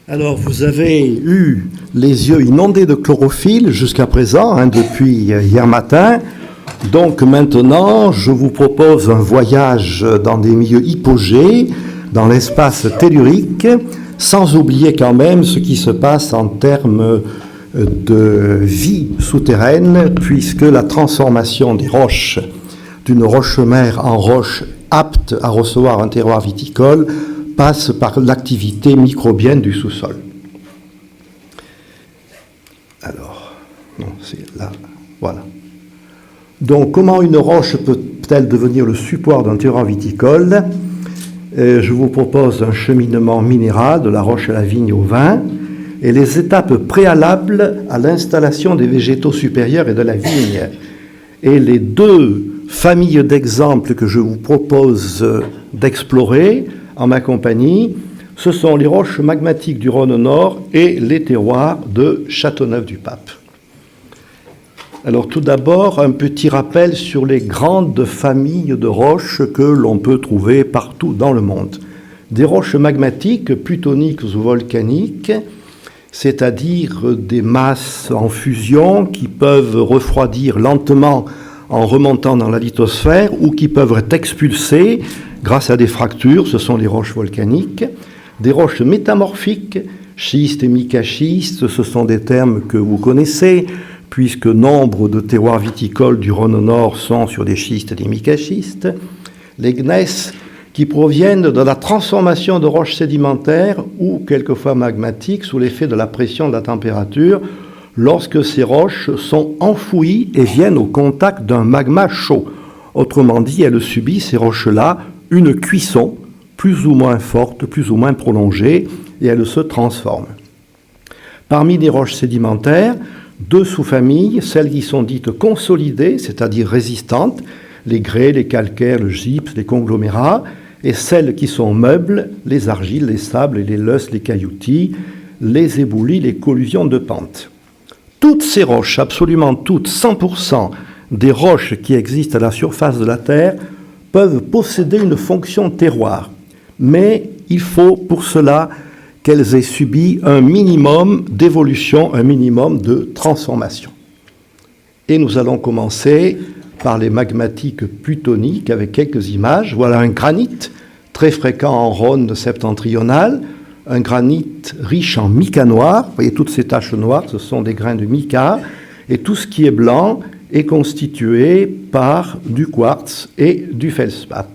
Alors, vous avez eu les yeux inondés de chlorophylle jusqu'à présent, depuis hier matin. Donc maintenant, je vous propose un voyage dans des milieux hypogées, dans l'espace tellurique, sans oublier quand même ce qui se passe en termes de vie souterraine, puisque la transformation des roches d'une roche-mère en roche apte à recevoir un terroir viticole passe par l'activité microbienne du sous-sol. Alors, non, c'est là, voilà. Donc, comment une roche peut-elle devenir le support d'un terroir viticole ? Je vous propose un cheminement minéral de la roche à la vigne au vin et les étapes préalables à l'installation des végétaux supérieurs et de la vigne. Et les deux familles d'exemples que je vous propose d'explorer en ma compagnie, ce sont les roches magmatiques du Rhône Nord et les terroirs de Châteauneuf-du-Pape. Alors tout d'abord, un petit rappel sur les grandes familles de roches que l'on peut trouver partout dans le monde. Des roches magmatiques, plutoniques ou volcaniques, c'est-à-dire des masses en fusion qui peuvent refroidir lentement en remontant dans la lithosphère ou qui peuvent être expulsées grâce à des fractures, ce sont les roches volcaniques. Des roches métamorphiques, schistes et micaschistes, ce sont des termes que vous connaissez, puisque nombre de terroirs viticoles du Rhône Nord sont sur des schistes et des micaschistes. Les gneiss, qui proviennent de la transformation de roches sédimentaires ou quelquefois magmatiques sous l'effet de la pression de la température, lorsque ces roches sont enfouies et viennent au contact d'un magma chaud. Autrement dit, elles subissent, ces roches-là, une cuisson plus ou moins forte, plus ou moins prolongée, et elles se transforment. Parmi les roches sédimentaires, deux sous-familles, celles qui sont dites consolidées, c'est-à-dire résistantes, les grès, les calcaires, le gypse, les conglomérats, et celles qui sont meubles, les argiles, les sables, les löss, les cailloutis, les éboulis, les collusions de pente. Toutes ces roches, absolument toutes, 100% des roches qui existent à la surface de la Terre, peuvent posséder une fonction terroir. Mais il faut pour cela qu'elles aient subi un minimum d'évolution, un minimum de transformation. Et nous allons commencer par les magmatiques plutoniques avec quelques images. Voilà un granit très fréquent en Rhône septentrional, un granit riche en mica noir. Vous voyez toutes ces taches noires, ce sont des grains de mica. Et tout ce qui est blanc est constitué par du quartz et du feldspath.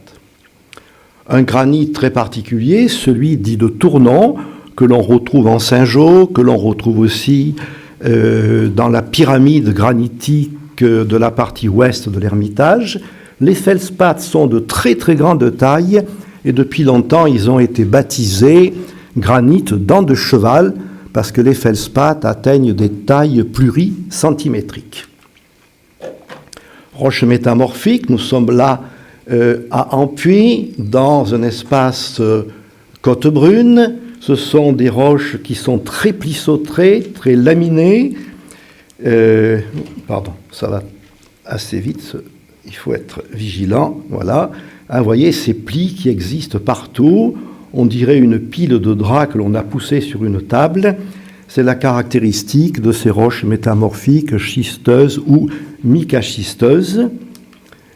Un granit très particulier, celui dit de Tournon, que l'on retrouve en Saint-Jean, que l'on retrouve aussi dans la pyramide granitique de la partie ouest de l'Ermitage. Les feldspaths sont de très très grande taille et depuis longtemps ils ont été baptisés granit dents de cheval parce que les feldspaths atteignent des tailles pluricentimétriques. Roches métamorphiques, nous sommes là à Ampuis, dans un espace côte brune. Ce sont des roches qui sont très plissautrées, très laminées. Pardon, ça va assez vite, il faut être vigilant. Voilà. Vous voyez ces plis qui existent partout. On dirait une pile de draps que l'on a poussé sur une table. C'est la caractéristique de ces roches métamorphiques, schisteuses ou micaschisteuses.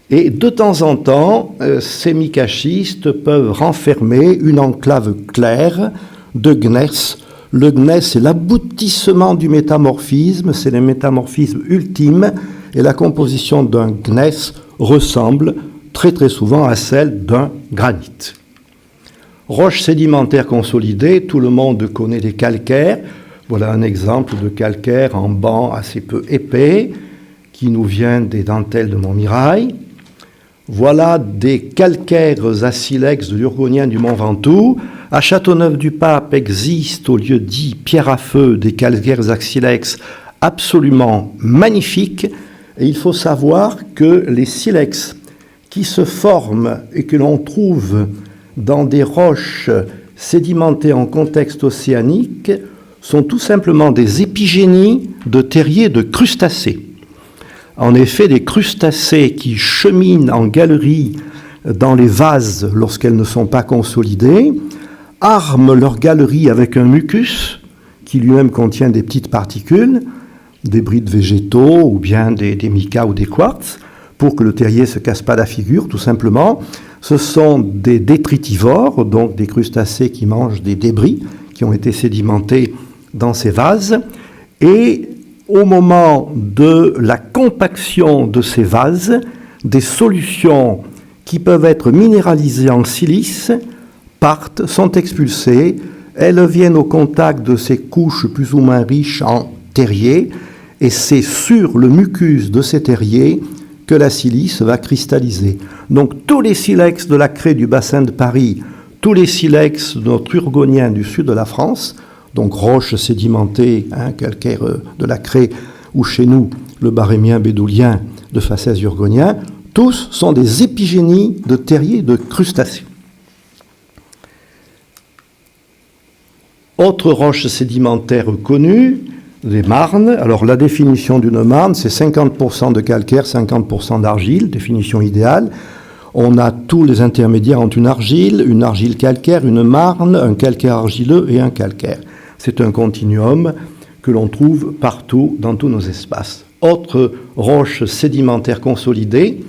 Et de temps en temps, ces micaschistes peuvent renfermer une enclave claire de gneiss. Le gneiss est l'aboutissement du métamorphisme, c'est le métamorphisme ultime, et la composition d'un gneiss ressemble très très souvent à celle d'un granit. Roches sédimentaires consolidées, tout le monde connaît les calcaires. Voilà un exemple de calcaire en banc assez peu épais, qui nous vient des dentelles de Montmirail. Voilà des calcaires à silex de l'Urgonien du Mont Ventoux. À Châteauneuf-du-Pape existe, au lieu dit pierre à feu, des calcaires à silex absolument magnifiques. Et il faut savoir que les silex qui se forment et que l'on trouve dans des roches sédimentées en contexte océanique sont tout simplement des épigénies de terriers de crustacés. En effet, les crustacés qui cheminent en galerie dans les vases lorsqu'elles ne sont pas consolidées arment leur galerie avec un mucus qui lui-même contient des petites particules, des brides végétaux ou bien des micas ou des quartz, pour que le terrier ne se casse pas la figure, tout simplement. Ce sont des détritivores, donc des crustacés qui mangent des débris qui ont été sédimentés dans ces vases. Et au moment de la compaction de ces vases, des solutions qui peuvent être minéralisées en silice partent, sont expulsées, elles viennent au contact de ces couches plus ou moins riches en terrier, et c'est sur le mucus de ces terriers que la silice va cristalliser. Donc tous les silex de la craie du bassin de Paris, tous les silex de notre urgonien du sud de la France, donc roches sédimentées, calcaire de la craie, ou chez nous le barémien bédoulien de facèse urgonien, tous sont des épigénies de terriers de crustacés. Autre roche sédimentaire connue, les marnes. Alors la définition d'une marne, c'est 50% de calcaire, 50% d'argile, définition idéale. On a tous les intermédiaires entre une argile calcaire, une marne, un calcaire argileux et un calcaire. C'est un continuum que l'on trouve partout dans tous nos espaces. Autre roche sédimentaire consolidée,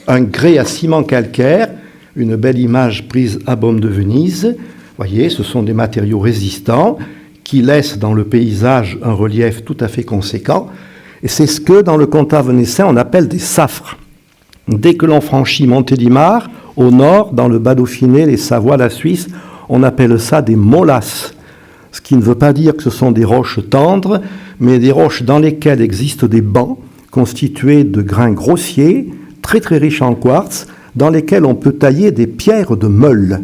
un grès à ciment calcaire, une belle image prise à Baume de Venise. Vous voyez, ce sont des matériaux résistants qui laissent dans le paysage un relief tout à fait conséquent. Et c'est ce que, dans le comtat venaissin, on appelle des safres. Dès que l'on franchit Montélimar, au nord, dans le Bas-Dauphiné, les Savoies, la Suisse, on appelle ça des molasses. Ce qui ne veut pas dire que ce sont des roches tendres, mais des roches dans lesquelles existent des bancs constitués de grains grossiers, très très riches en quartz, dans lesquels on peut tailler des pierres de meule.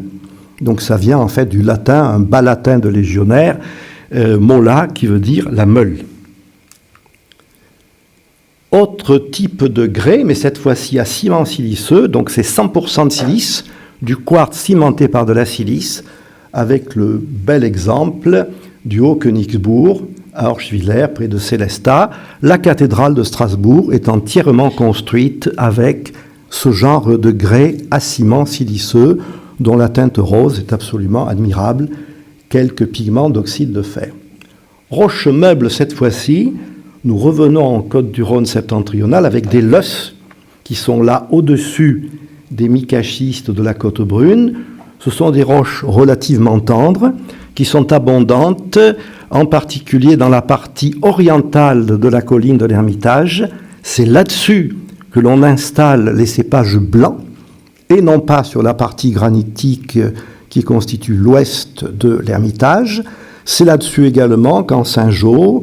Donc ça vient en fait du latin, un bas latin de légionnaire, mola, qui veut dire la meule. Autre type de grès, mais cette fois-ci à ciment siliceux, donc c'est 100% de silice, du quartz cimenté par de la silice, avec le bel exemple du Haut-Königsbourg, à Orschwiller, près de Sélestat. La cathédrale de Strasbourg est entièrement construite avec ce genre de grès à ciment siliceux, dont la teinte rose est absolument admirable, quelques pigments d'oxyde de fer. Roche meuble cette fois-ci, nous revenons en Côte-du-Rhône septentrionale avec des loess qui sont là au-dessus des micachistes de la côte brune. Ce sont des roches relativement tendres qui sont abondantes, en particulier dans la partie orientale de la colline de l'Ermitage. C'est là-dessus que l'on installe les cépages blancs et non pas sur la partie granitique qui constitue l'ouest de l'Ermitage. C'est là-dessus également qu'en Saint-Jean,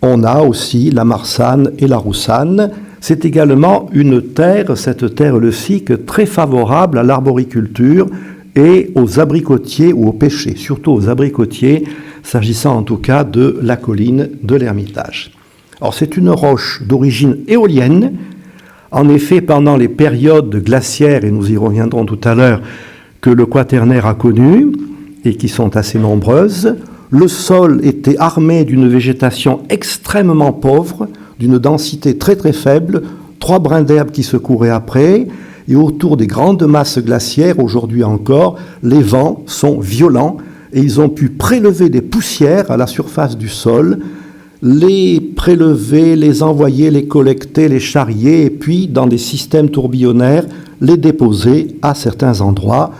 on a aussi la Marsanne et la Roussanne. C'est également une terre, cette terre le Sic, très favorable à l'arboriculture et aux abricotiers ou aux pêchers, surtout aux abricotiers, s'agissant en tout cas de la colline de l'Ermitage. Alors c'est une roche d'origine éolienne. En effet, pendant les périodes glaciaires, et nous y reviendrons tout à l'heure, que le Quaternaire a connues, et qui sont assez nombreuses, le sol était armé d'une végétation extrêmement pauvre, d'une densité très très faible, 3 brins d'herbe qui se couraient après, et autour des grandes masses glaciaires, aujourd'hui encore, les vents sont violents, et ils ont pu prélever des poussières à la surface du sol, les prélever, les envoyer, les collecter, les charrier, et puis, dans des systèmes tourbillonnaires, les déposer à certains endroits.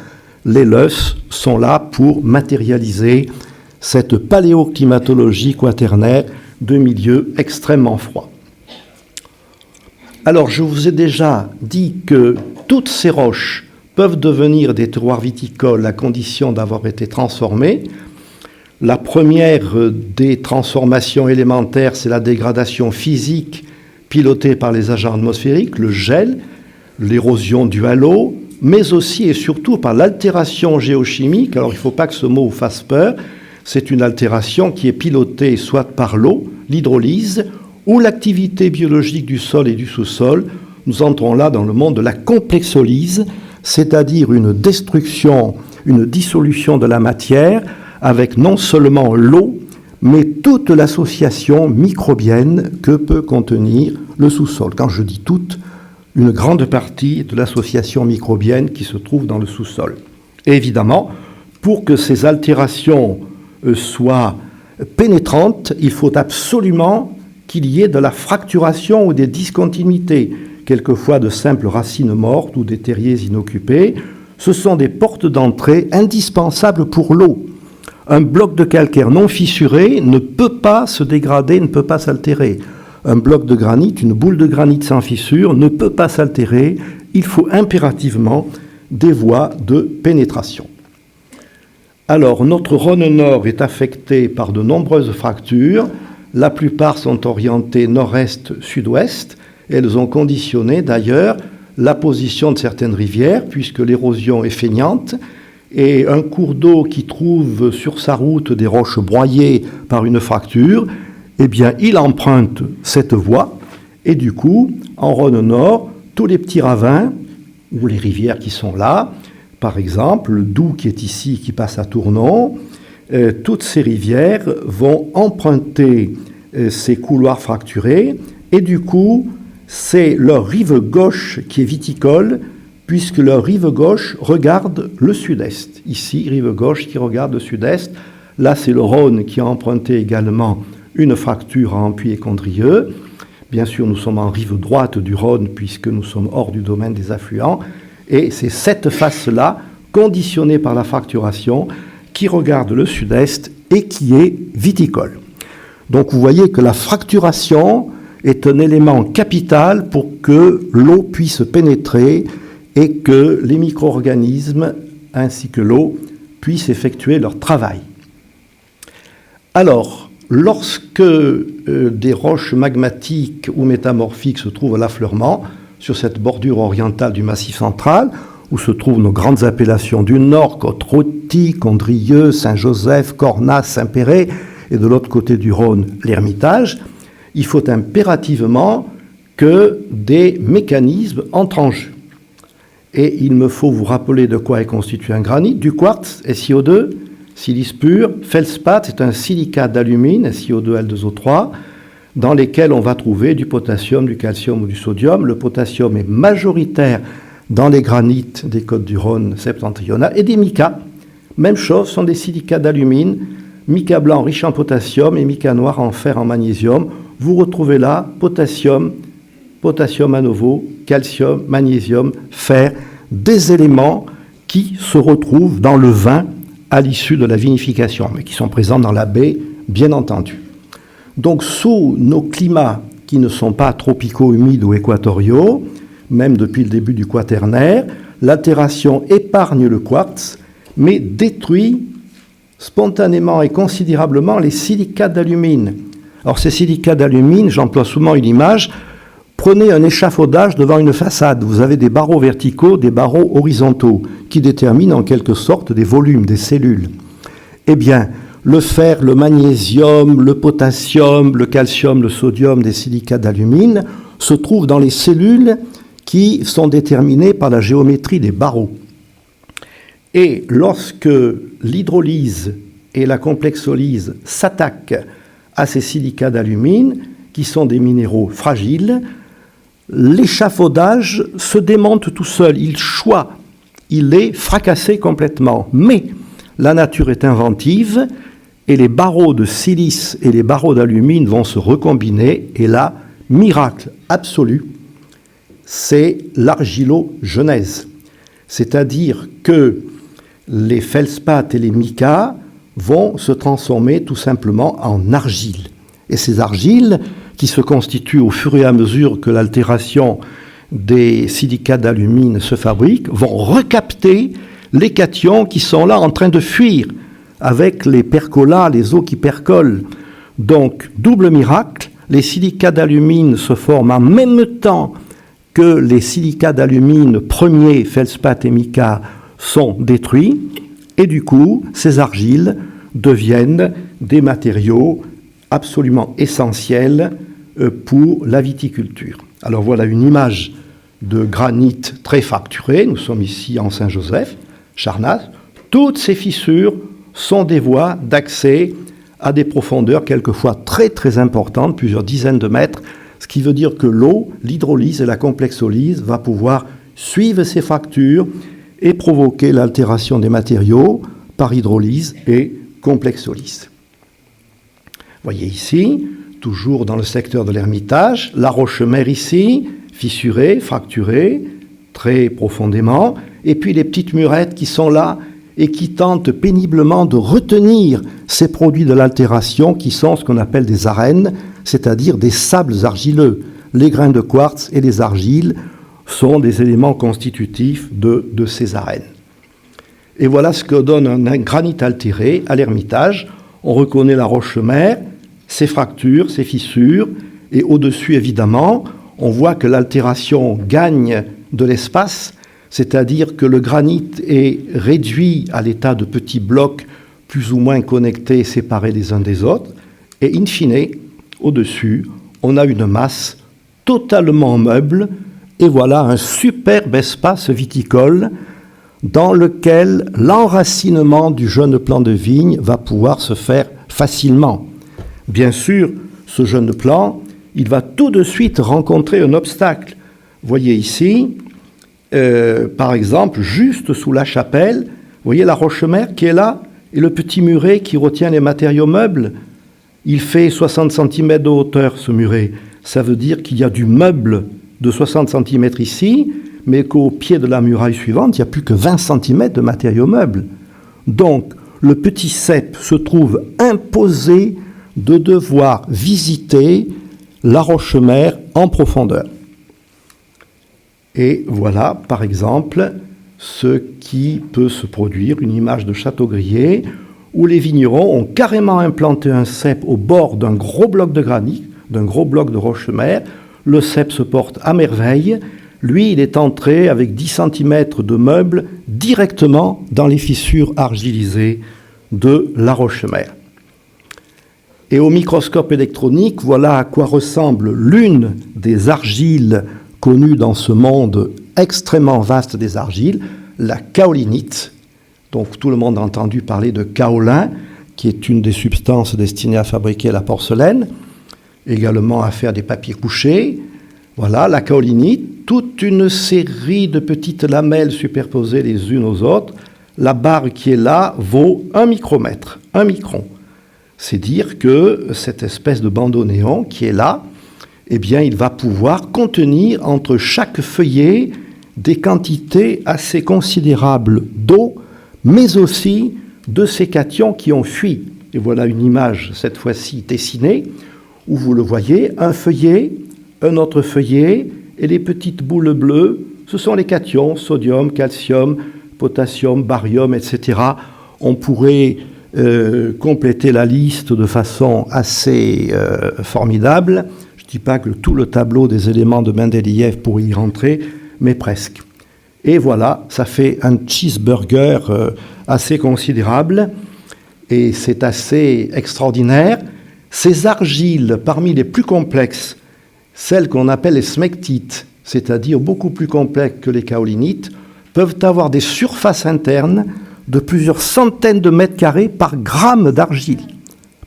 Les loess sont là pour matérialiser cette paléoclimatologie quaternaire de milieux extrêmement froids. Alors, je vous ai déjà dit que toutes ces roches peuvent devenir des terroirs viticoles à condition d'avoir été transformées. La première des transformations élémentaires, c'est la dégradation physique pilotée par les agents atmosphériques, le gel, l'érosion du halo, mais aussi et surtout par l'altération géochimique. Alors il ne faut pas que ce mot vous fasse peur, c'est une altération qui est pilotée soit par l'eau, l'hydrolyse, ou l'activité biologique du sol et du sous-sol. Nous entrons là dans le monde de la complexolyse, c'est-à-dire une destruction, une dissolution de la matière, avec non seulement l'eau, mais toute l'association microbienne que peut contenir le sous-sol. Quand je dis toute, une grande partie de l'association microbienne qui se trouve dans le sous-sol. Et évidemment, pour que ces altérations soient pénétrantes, il faut absolument qu'il y ait de la fracturation ou des discontinuités, quelquefois de simples racines mortes ou des terriers inoccupés. Ce sont des portes d'entrée indispensables pour l'eau. Un bloc de calcaire non fissuré ne peut pas se dégrader, ne peut pas s'altérer. Un bloc de granit, une boule de granit sans fissure ne peut pas s'altérer. Il faut impérativement des voies de pénétration. Alors, notre Rhône Nord est affecté par de nombreuses fractures. La plupart sont orientées nord-est-sud-ouest. Elles ont conditionné d'ailleurs la position de certaines rivières, puisque l'érosion est feignante. Et un cours d'eau qui trouve sur sa route des roches broyées par une fracture, eh bien, il emprunte cette voie. Et du coup, en Rhône Nord, tous les petits ravins, ou les rivières qui sont là, par exemple, le Doubs qui est ici, qui passe à Tournon, toutes ces rivières vont emprunter ces couloirs fracturés, et du coup, c'est leur rive gauche qui est viticole, puisque leur rive gauche regarde le sud-est. Ici, rive gauche qui regarde le sud-est. Là, c'est le Rhône qui a emprunté également une fracture à Ampuy-et-Condrieu. Bien sûr, nous sommes en rive droite du Rhône, puisque nous sommes hors du domaine des affluents. Et c'est cette face-là, conditionnée par la fracturation, qui regarde le sud-est et qui est viticole. Donc vous voyez que la fracturation est un élément capital pour que l'eau puisse pénétrer et que les micro-organismes ainsi que l'eau puissent effectuer leur travail. Alors, lorsque des roches magmatiques ou métamorphiques se trouvent à l'affleurement, sur cette bordure orientale du Massif central, où se trouvent nos grandes appellations du Nord, Côte-Rôtie, Condrieu, Saint-Joseph, Cornas, Saint-Péret, et de l'autre côté du Rhône, l'Ermitage, il faut impérativement que des mécanismes entrent en jeu. Et il me faut vous rappeler de quoi est constitué un granit: du quartz, SiO2, silice pur, feldspath, c'est un silicate d'alumine, SiO2L2O3, dans lesquels on va trouver du potassium, du calcium ou du sodium. Le potassium est majoritaire dans les granites des Côtes-du-Rhône septentrionales, et des micas. Même chose, sont des silicates d'alumine, mica blanc riche en potassium et mica noir en fer, en magnésium. Vous retrouvez là potassium, potassium à nouveau, calcium, magnésium, fer, des éléments qui se retrouvent dans le vin à l'issue de la vinification, mais qui sont présents dans la baie, bien entendu. Donc, sous nos climats qui ne sont pas tropicaux, humides ou équatoriaux, même depuis le début du Quaternaire, l'altération épargne le quartz, mais détruit spontanément et considérablement les silicates d'alumine. Alors, ces silicates d'alumine, j'emploie souvent une image. Prenez un échafaudage devant une façade. Vous avez des barreaux verticaux, des barreaux horizontaux, qui déterminent en quelque sorte des volumes, des cellules. Eh bien, le fer, le magnésium, le potassium, le calcium, le sodium des silicates d'alumine se trouvent dans les cellules qui sont déterminées par la géométrie des barreaux. Et lorsque l'hydrolyse et la complexolyse s'attaquent à ces silicates d'alumine, qui sont des minéraux fragiles, l'échafaudage se démonte tout seul, il choit, il est fracassé complètement. Mais la nature est inventive et les barreaux de silice et les barreaux d'alumine vont se recombiner, et là, miracle absolu, c'est l'argilogenèse. C'est-à-dire que les feldspaths et les micas vont se transformer tout simplement en argile. Et ces argiles, qui se constituent au fur et à mesure que l'altération des silicates d'alumine se fabrique, vont recapter les cations qui sont là en train de fuir avec les percolats, les eaux qui percolent. Donc, double miracle, les silicates d'alumine se forment en même temps que les silicates d'alumine premiers, feldspath et mica, sont détruits, et du coup, ces argiles deviennent des matériaux absolument essentiels pour la viticulture. Alors voilà une image de granit très fracturé. Nous sommes ici en Saint-Joseph, Charnas. Toutes ces fissures sont des voies d'accès à des profondeurs quelquefois très très importantes, plusieurs dizaines de mètres, ce qui veut dire que l'eau, l'hydrolyse et la complexolyse va pouvoir suivre ces fractures et provoquer l'altération des matériaux par hydrolyse et complexolyse. Voyez ici, toujours dans le secteur de l'Ermitage, la roche-mère ici, fissurée, fracturée, très profondément, et puis les petites murettes qui sont là et qui tentent péniblement de retenir ces produits de l'altération qui sont ce qu'on appelle des arènes, c'est-à-dire des sables argileux. Les grains de quartz et les argiles sont des éléments constitutifs de ces arènes. Et voilà ce que donne un granit altéré à l'Ermitage. On reconnaît la roche-mère, ses fractures, ses fissures, et au-dessus, évidemment, on voit que l'altération gagne de l'espace, c'est-à-dire que le granit est réduit à l'état de petits blocs plus ou moins connectés, séparés les uns des autres, et in fine, au-dessus, on a une masse totalement meuble, et voilà un superbe espace viticole dans lequel l'enracinement du jeune plant de vigne va pouvoir se faire facilement. Bien sûr, ce jeune plant, il va tout de suite rencontrer un obstacle. Voyez ici, par exemple, juste sous la chapelle, vous voyez la roche-mère qui est là, et le petit muret qui retient les matériaux meubles. Il fait 60 cm de hauteur, ce muret. Ça veut dire qu'il y a du meuble de 60 cm ici, mais qu'au pied de la muraille suivante, il n'y a plus que 20 cm de matériaux meubles. Donc, le petit cep se trouve imposé de devoir visiter la roche-mère en profondeur. Et voilà, par exemple, ce qui peut se produire, une image de Châteaubriand, où les vignerons ont carrément implanté un cep au bord d'un gros bloc de granit, d'un gros bloc de roche-mère. Le cep se porte à merveille. Lui, il est entré avec 10 cm de meubles directement dans les fissures argilisées de la roche-mère. Et au microscope électronique, voilà à quoi ressemble l'une des argiles connues dans ce monde extrêmement vaste des argiles, la kaolinite. Donc tout le monde a entendu parler de kaolin, qui est une des substances destinées à fabriquer la porcelaine, également à faire des papiers couchés. Voilà, la kaolinite, toute une série de petites lamelles superposées les unes aux autres. La barre qui est là vaut 1 micromètre, 1 micron. C'est dire que cette espèce de bandeau néon qui est là, eh bien, il va pouvoir contenir entre chaque feuillet des quantités assez considérables d'eau, mais aussi de ces cations qui ont fui. Et voilà une image, cette fois-ci dessinée, où vous le voyez, un feuillet, un autre feuillet, et les petites boules bleues, ce sont les cations, sodium, calcium, potassium, barium, etc. On pourrait compléter la liste de façon assez formidable. Je ne dis pas que tout le tableau des éléments de Mendeleïev pourrait y rentrer, mais presque. Et voilà, ça fait un cheeseburger assez considérable, et c'est assez extraordinaire. Ces argiles, parmi les plus complexes, celles qu'on appelle les smectites, c'est-à-dire beaucoup plus complexes que les kaolinites, peuvent avoir des surfaces internes de plusieurs centaines de mètres carrés par gramme d'argile.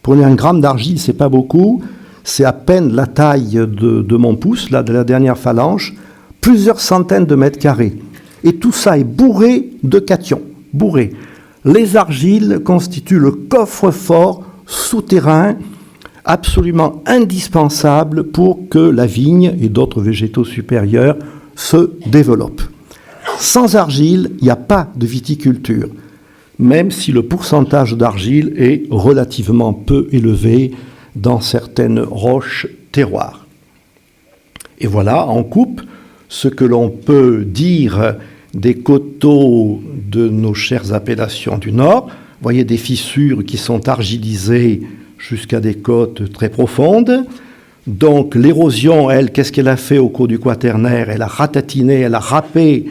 Prenez un gramme d'argile, c'est pas beaucoup, c'est à peine la taille de mon pouce, là, de la dernière phalange, plusieurs centaines de mètres carrés. Et tout ça est bourré de cations, bourré. Les argiles constituent le coffre-fort souterrain absolument indispensable pour que la vigne et d'autres végétaux supérieurs se développent. Sans argile, il n'y a pas de viticulture, même si le pourcentage d'argile est relativement peu élevé dans certaines roches terroirs. Et voilà, en coupe, ce que l'on peut dire des coteaux de nos chères appellations du Nord. Vous voyez des fissures qui sont argilisées jusqu'à des côtes très profondes. Donc l'érosion, elle, qu'est-ce qu'elle a fait au cours du Quaternaire? Elle a ratatiné, elle a râpé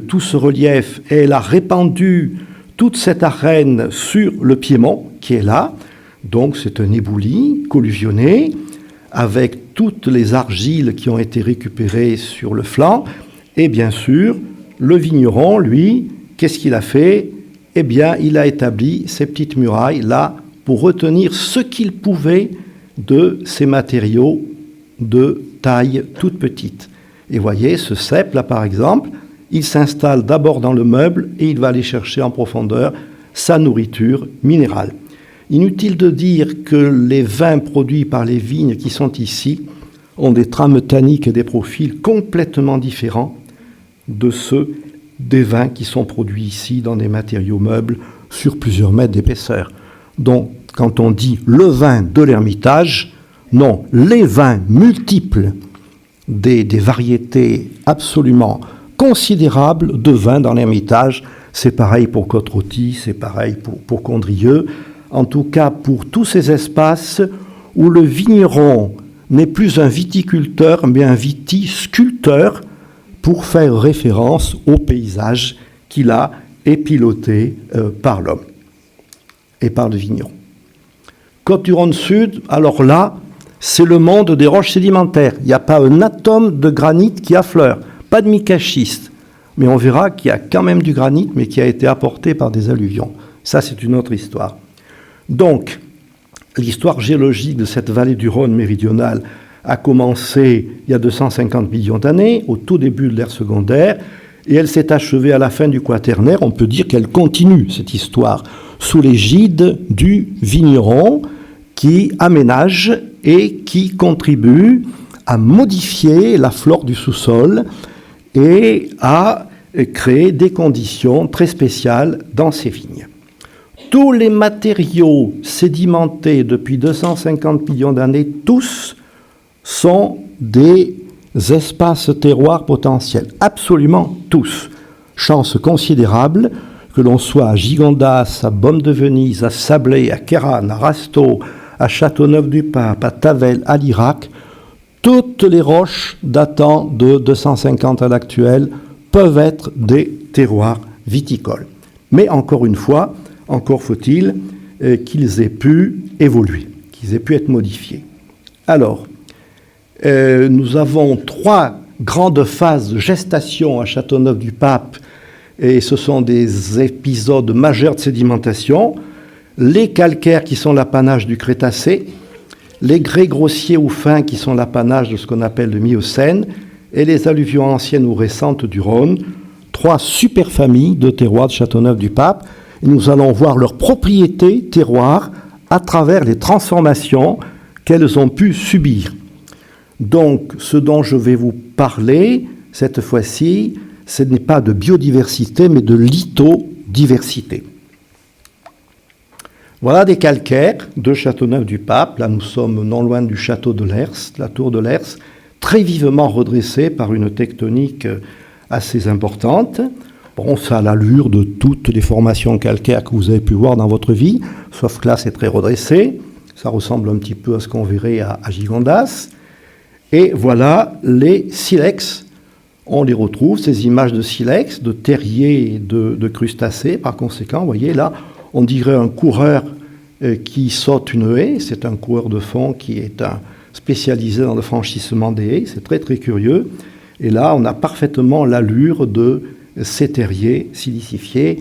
tout ce relief et elle a répandu toute cette arène sur le Piémont qui est là. Donc c'est un éboulis colluvionné avec toutes les argiles qui ont été récupérées sur le flanc. Et bien sûr, le vigneron, lui, qu'est-ce qu'il a fait? Eh bien, il a établi ces petites murailles là pour retenir ce qu'il pouvait de ces matériaux de taille toute petite. Et voyez, ce cep là par exemple, il s'installe d'abord dans le meuble et il va aller chercher en profondeur sa nourriture minérale. Inutile de dire que les vins produits par les vignes qui sont ici ont des trames tanniques et des profils complètement différents de ceux des vins qui sont produits ici dans des matériaux meubles sur plusieurs mètres d'épaisseur. Donc, quand on dit le vin de l'Ermitage, non, les vins multiples des variétés absolument considérables de vins dans l'Ermitage, c'est pareil pour Côte-Rôtie, c'est pareil pour Condrieu, en tout cas pour tous ces espaces où le vigneron n'est plus un viticulteur, mais un vitisculteur pour faire référence au paysage qu'il a et piloté par l'homme et par le vigneron. Côte-du-Rhône Sud, alors là, c'est le monde des roches sédimentaires. Il n'y a pas un atome de granit qui affleure, pas de mica-schiste. Mais on verra qu'il y a quand même du granit, mais qui a été apporté par des alluvions. Ça, c'est une autre histoire. Donc, l'histoire géologique de cette vallée du Rhône méridionale a commencé il y a 250 millions d'années, au tout début de l'ère secondaire, et elle s'est achevée à la fin du Quaternaire. On peut dire qu'elle continue, cette histoire, sous l'égide du vigneron qui aménage et qui contribue à modifier la flore du sous-sol et à créer des conditions très spéciales dans ces vignes. Tous les matériaux sédimentés depuis 250 millions d'années, tous, sont des espaces terroirs potentiels, absolument tous. Chance considérable que l'on soit à Gigondas, à Beaume de Venise, à Sablé, à Queyranne, à Rasteau, à Châteauneuf-du-Pape, à Tavel, à Lirac, toutes les roches datant de 250 à l'actuel peuvent être des terroirs viticoles. Mais encore une fois, encore faut-il qu'ils aient pu évoluer, qu'ils aient pu être modifiés. Alors, nous avons 3 grandes phases de gestation à Châteauneuf-du-Pape, et ce sont des épisodes majeurs de sédimentation. Les calcaires qui sont l'apanage du Crétacé, les grès grossiers ou fins qui sont l'apanage de ce qu'on appelle le Miocène, et les alluvions anciennes ou récentes du Rhône, 3 superfamilles de terroirs de Châteauneuf-du-Pape. Et nous allons voir leurs propriétés terroirs à travers les transformations qu'elles ont pu subir. Donc, ce dont je vais vous parler, cette fois-ci, ce n'est pas de biodiversité, mais de lithodiversité. Voilà des calcaires de Châteauneuf-du-Pape. Là, nous sommes non loin du château de Lers, la tour de Lers, très vivement redressée par une tectonique assez importante. Bon, ça a l'allure de toutes les formations calcaires que vous avez pu voir dans votre vie, sauf que là, c'est très redressé. Ça ressemble un petit peu à ce qu'on verrait à Gigondas. Et voilà les silex. On les retrouve, ces images de silex, de terriers et de crustacés. Par conséquent, vous voyez, là, on dirait un coureur qui saute une haie. C'est un coureur de fond qui est spécialisé dans le franchissement des haies. C'est très, très curieux. Et là, on a parfaitement l'allure de ces terriers silicifiés.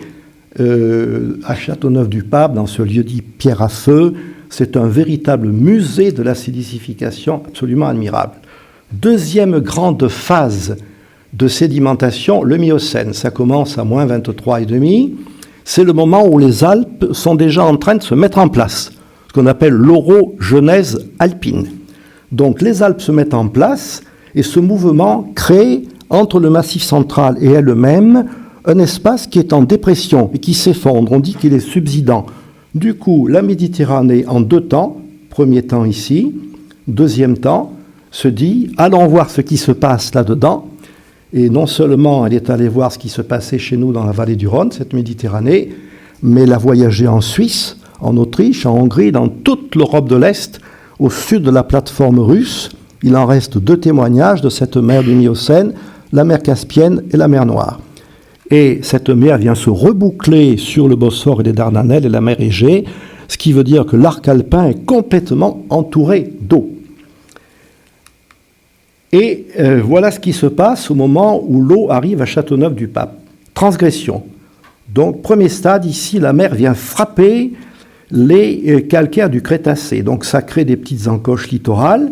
À Châteauneuf-du-Pape, dans ce lieu dit Pierre à Feu, c'est un véritable musée de la silicification absolument admirable. Deuxième grande phase de sédimentation, le Miocène. Ça commence à moins 23,5. C'est le moment où les Alpes sont déjà en train de se mettre en place, ce qu'on appelle l'orogenèse alpine. Donc les Alpes se mettent en place et ce mouvement crée entre le Massif central et elle-même un espace qui est en dépression et qui s'effondre. On dit qu'il est subsidant. Du coup, la Méditerranée, en 2 temps, premier temps ici, deuxième temps, se dit « allons voir ce qui se passe là-dedans ». Et non seulement elle est allée voir ce qui se passait chez nous dans la vallée du Rhône, cette Méditerranée, mais elle a voyagé en Suisse, en Autriche, en Hongrie, dans toute l'Europe de l'Est, au sud de la plateforme russe. Il en reste 2 témoignages de cette mer du Miocène, la mer Caspienne et la mer Noire. Et cette mer vient se reboucler sur le Bosphore et les Dardanelles et la mer Égée, ce qui veut dire que l'arc alpin est complètement entouré d'eau. Et voilà ce qui se passe au moment où l'eau arrive à Châteauneuf-du-Pape. Transgression. Donc, premier stade, ici, la mer vient frapper les calcaires du Crétacé. Donc, ça crée des petites encoches littorales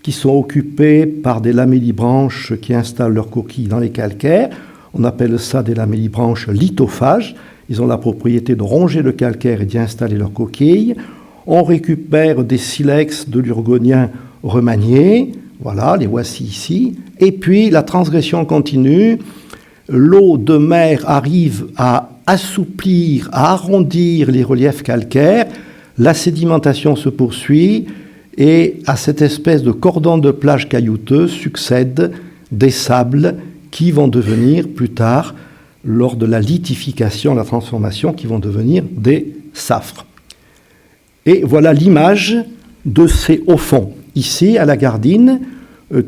qui sont occupées par des lamellibranches qui installent leurs coquilles dans les calcaires. On appelle ça des lamellibranches lithophages. Ils ont la propriété de ronger le calcaire et d'y installer leurs coquilles. On récupère des silex de l'urgonien remaniés. Voilà, les voici ici. Et puis, la transgression continue. L'eau de mer arrive à assouplir, à arrondir les reliefs calcaires. La sédimentation se poursuit. Et à cette espèce de cordon de plage caillouteux succèdent des sables qui vont devenir plus tard, lors de la lithification, la transformation, qui vont devenir des safres. Et voilà l'image de ces hauts fonds. Ici, à la Gardine,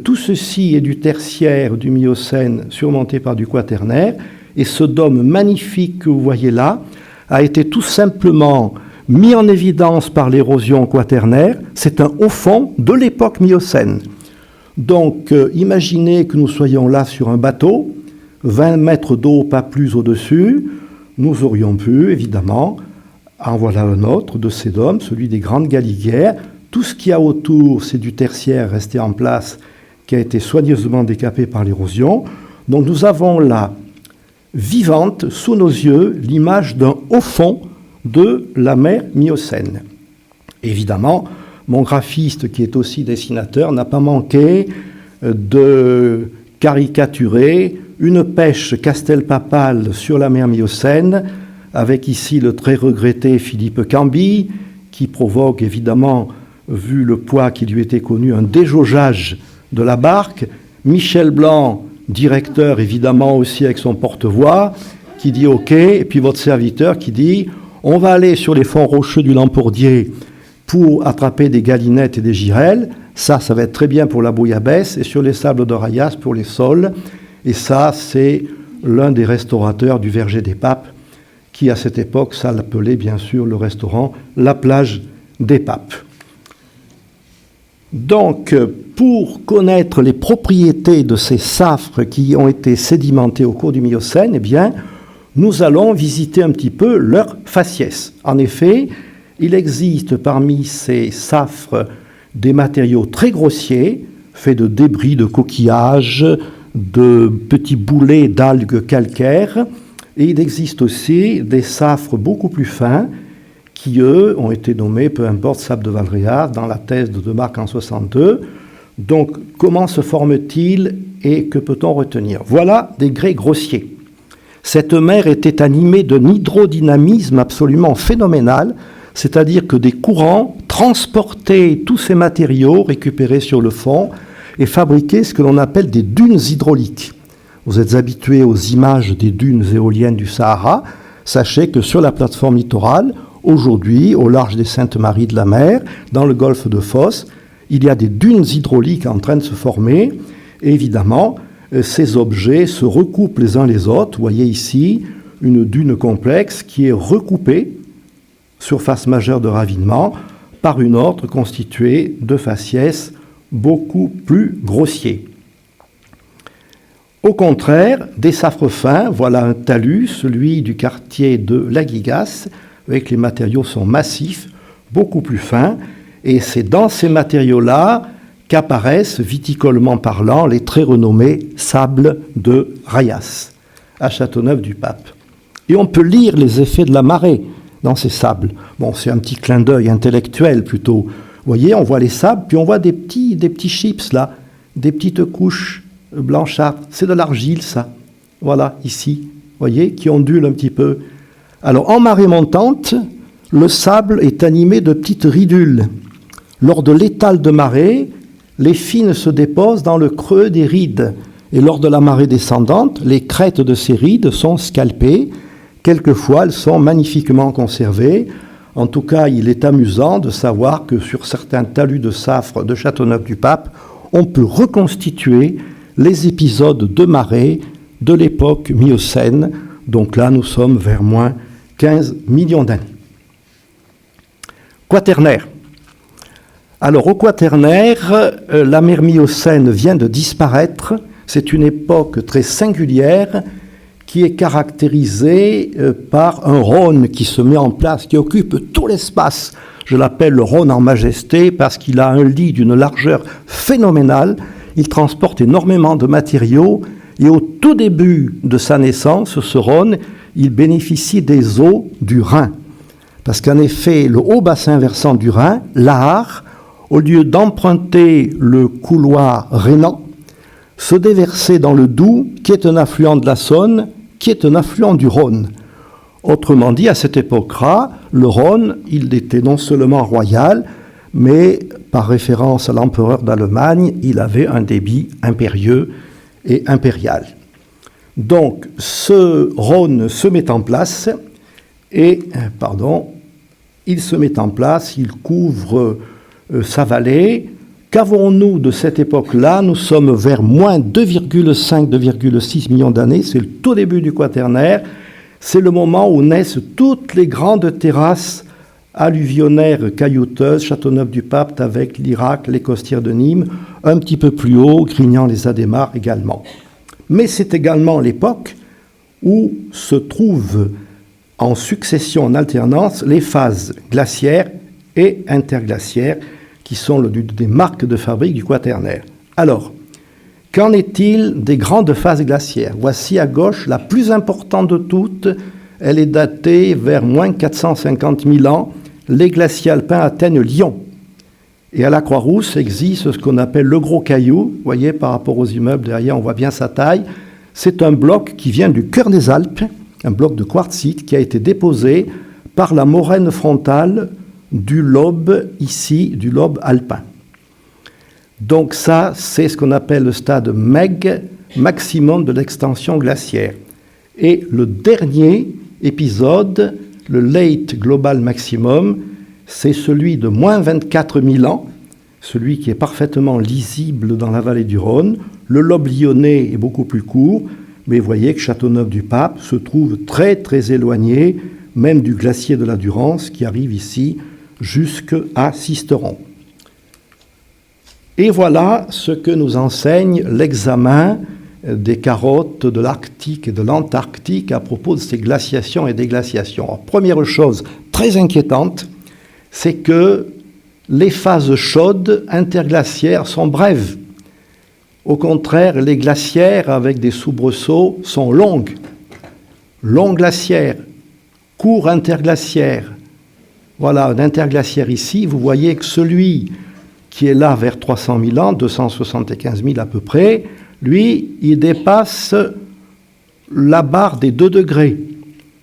tout ceci est du tertiaire, du Miocène, surmonté par du quaternaire, et ce dôme magnifique que vous voyez là a été tout simplement mis en évidence par l'érosion quaternaire. C'est un haut fond de l'époque Miocène. Donc, imaginez que nous soyons là sur un bateau, 20 mètres d'eau, pas plus au-dessus. Nous aurions pu, évidemment, en voilà un autre de ces dômes, celui des Grandes Galiguières. Tout ce qu'il y a autour, c'est du tertiaire resté en place, qui a été soigneusement décapé par l'érosion. Donc, nous avons là, vivante, sous nos yeux, l'image d'un haut fond de la mer Miocène. Évidemment, mon graphiste, qui est aussi dessinateur, n'a pas manqué de caricaturer une pêche castelpapale sur la mer Miocène, avec ici le très regretté Philippe Cambie, qui provoque évidemment, vu le poids qui lui était connu, un déjaugeage de la barque. Michel Blanc, directeur évidemment aussi avec son porte-voix, qui dit OK, et puis votre serviteur qui dit on va aller sur les fonds rocheux du Lampourdier pour attraper des galinettes et des girelles. Ça va être très bien pour la bouillabaisse, et sur les sables de Rayas pour les sols. Et ça, c'est l'un des restaurateurs du Verger des Papes, qui à cette époque, ça l'appelait bien sûr le restaurant La Plage des Papes. Donc, pour connaître les propriétés de ces safres qui ont été sédimentés au cours du Miocène, eh bien, nous allons visiter un petit peu leur faciès. En effet, il existe parmi ces safres des matériaux très grossiers, faits de débris de coquillages, de petits boulets d'algues calcaires, et il existe aussi des safres beaucoup plus fins, qui, eux, ont été nommés, peu importe, sable de Valréas, dans la thèse de Demarque en 62. Donc, comment se forment-ils et que peut-on retenir? Voilà des grès grossiers. Cette mer était animée d'un hydrodynamisme absolument phénoménal, c'est-à-dire que des courants transportaient tous ces matériaux récupérés sur le fond et fabriquaient ce que l'on appelle des dunes hydrauliques. Vous êtes habitués aux images des dunes éoliennes du Sahara. Sachez que sur la plateforme littorale, aujourd'hui, au large des Saintes-Maries de la Mer, dans le golfe de Fos, il y a des dunes hydrauliques en train de se former. Et évidemment, ces objets se recoupent les uns les autres. Vous voyez ici une dune complexe qui est recoupée, surface majeure de ravinement, par une autre constituée de faciès beaucoup plus grossiers. Au contraire, des safres fins, voilà un talus, celui du quartier de la Guigasse, avec les matériaux sont massifs, beaucoup plus fins, et c'est dans ces matériaux-là qu'apparaissent, viticolement parlant, les très renommés sables de Rayas, à Châteauneuf-du-Pape. Et on peut lire les effets de la marée dans ces sables. Bon, c'est un petit clin d'œil intellectuel plutôt. Vous voyez, on voit les sables, puis on voit des petits chips là, des petites couches blanchâtres. C'est de l'argile, ça. Voilà, ici, vous voyez, qui ondule un petit peu. Alors, en marée montante, le sable est animé de petites ridules. Lors de l'étale de marée, les fines se déposent dans le creux des rides. Et lors de la marée descendante, les crêtes de ces rides sont scalpées. Quelquefois, elles sont magnifiquement conservées. En tout cas, il est amusant de savoir que sur certains talus de safre de Châteauneuf-du-Pape, on peut reconstituer les épisodes de marée de l'époque Miocène. Donc là, nous sommes vers moins 15 millions d'années. Quaternaire. Alors, au Quaternaire, la mer Miocène vient de disparaître. C'est une époque très singulière qui est caractérisée par un Rhône qui se met en place, qui occupe tout l'espace. Je l'appelle le Rhône en majesté parce qu'il a un lit d'une largeur phénoménale. Il transporte énormément de matériaux et au tout début de sa naissance, ce Rhône, il bénéficie des eaux du Rhin. Parce qu'en effet, le haut bassin versant du Rhin, l'Aar, au lieu d'emprunter le couloir rhénan, se déversait dans le Doubs, qui est un affluent de la Saône, qui est un affluent du Rhône. Autrement dit, à cette époque-là, le Rhône, il était non seulement royal, mais par référence à l'empereur d'Allemagne, il avait un débit impérieux et impérial. Donc, ce Rhône se met en place il couvre sa vallée. Qu'avons-nous de cette époque-là? Nous sommes vers moins 2,5-2,6 millions d'années, c'est le tout début du Quaternaire, c'est le moment où naissent toutes les grandes terrasses alluvionnaires caillouteuses, Châteauneuf-du-Pape avec l'Irak, les Costières de Nîmes, un petit peu plus haut, Grignan-les-Adémars également. Mais c'est également l'époque où se trouvent en succession, en alternance, les phases glaciaires et interglaciaires, qui sont des marques de fabrique du Quaternaire. Alors, qu'en est-il des grandes phases glaciaires? Voici à gauche la plus importante de toutes. Elle est datée vers moins 450 000 ans. Les glaciers alpins atteignent Lyon. Et à la Croix-Rousse existe ce qu'on appelle le gros caillou. Vous voyez, par rapport aux immeubles derrière, on voit bien sa taille. C'est un bloc qui vient du cœur des Alpes, un bloc de quartzite qui a été déposé par la moraine frontale du lobe, ici, du lobe alpin. Donc ça, c'est ce qu'on appelle le stade MEG, maximum de l'extension glaciaire. Et le dernier épisode, le Late Global Maximum, c'est celui de moins 24 000 ans, celui qui est parfaitement lisible dans la vallée du Rhône. Le lobe lyonnais est beaucoup plus court, mais vous voyez que Châteauneuf-du-Pape se trouve très très éloigné, même du glacier de la Durance, qui arrive ici jusqu'à Sisteron. Et voilà ce que nous enseigne l'examen des carottes de l'Arctique et de l'Antarctique à propos de ces glaciations et déglaciations. Alors, première chose très inquiétante, c'est que les phases chaudes interglaciaires sont brèves. Au contraire, les glaciaires avec des soubresauts sont longues. Long glaciaire, court interglaciaire. Voilà, un interglaciaire ici, vous voyez que celui qui est là vers 300 000 ans, 275 000 à peu près, lui, il dépasse la barre des 2 degrés.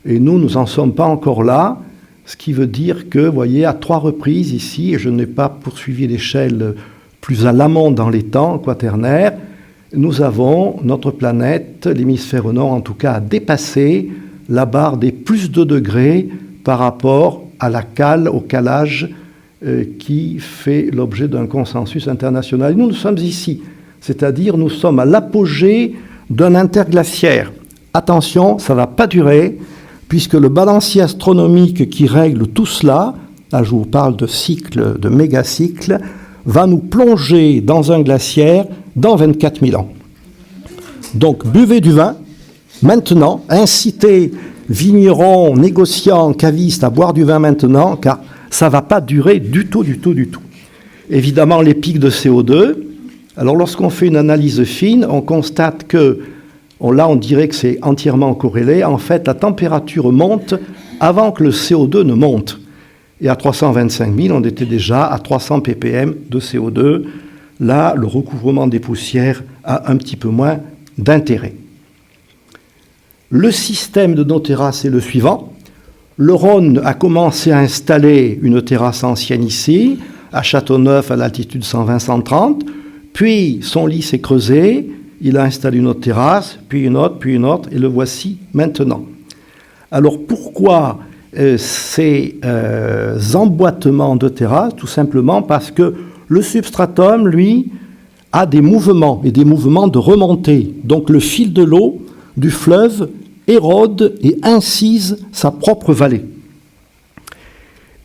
Et nous n'en sommes pas encore là, ce qui veut dire que, vous voyez, à 3 reprises ici, et je n'ai pas poursuivi l'échelle plus à l'amont dans les temps quaternaires, nous avons, notre planète, l'hémisphère nord en tout cas, a dépassé la barre des plus 2 degrés par rapport à la cale, au calage qui fait l'objet d'un consensus international. Et nous sommes ici, c'est-à-dire nous sommes à l'apogée d'un interglaciaire. Attention, ça ne va pas durer, puisque le balancier astronomique qui règle tout cela, là je vous parle de cycles, de mégacycles, va nous plonger dans un glaciaire dans 24 000 ans. Donc buvez du vin, maintenant, incitez vignerons, négociants, cavistes à boire du vin maintenant, car ça ne va pas durer du tout. Évidemment, les pics de CO2. Alors, lorsqu'on fait une analyse fine, on constate que, là, on dirait que c'est entièrement corrélé. En fait, la température monte avant que le CO2 ne monte. Et à 325 000, on était déjà à 300 ppm de CO2. Là, le recouvrement des poussières a un petit peu moins d'intérêt. Le système de nos terrasses est le suivant. Le Rhône a commencé à installer une terrasse ancienne ici, à Châteauneuf, à l'altitude 120-130. Puis son lit s'est creusé, il a installé une autre terrasse, puis une autre, et le voici maintenant. Alors pourquoi ces emboîtements de terrasses? Tout simplement parce que le substratum, lui, a des mouvements, et des mouvements de remontée. Donc le fil de l'eau du fleuve érode et incise sa propre vallée.